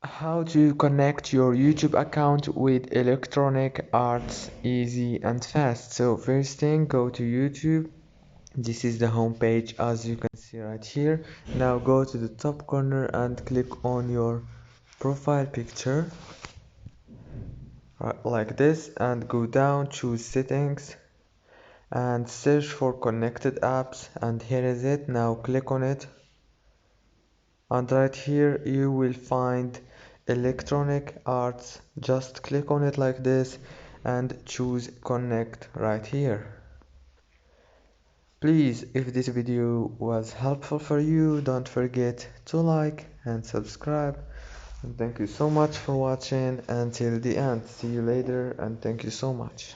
How to connect your YouTube account with electronic arts easy and fast. So first thing, go to YouTube. This is the home page as you can see right here. Now go to the top corner and click on your profile picture like this, and go down, choose settings and search for connected apps, and here is it. Now click on it, and right here you will find electronic arts. Just click on it like this and choose connect right here. Please, if this video was helpful for you, don't forget to like and subscribe, and thank you so much for watching until the end. See you later, and thank you so much.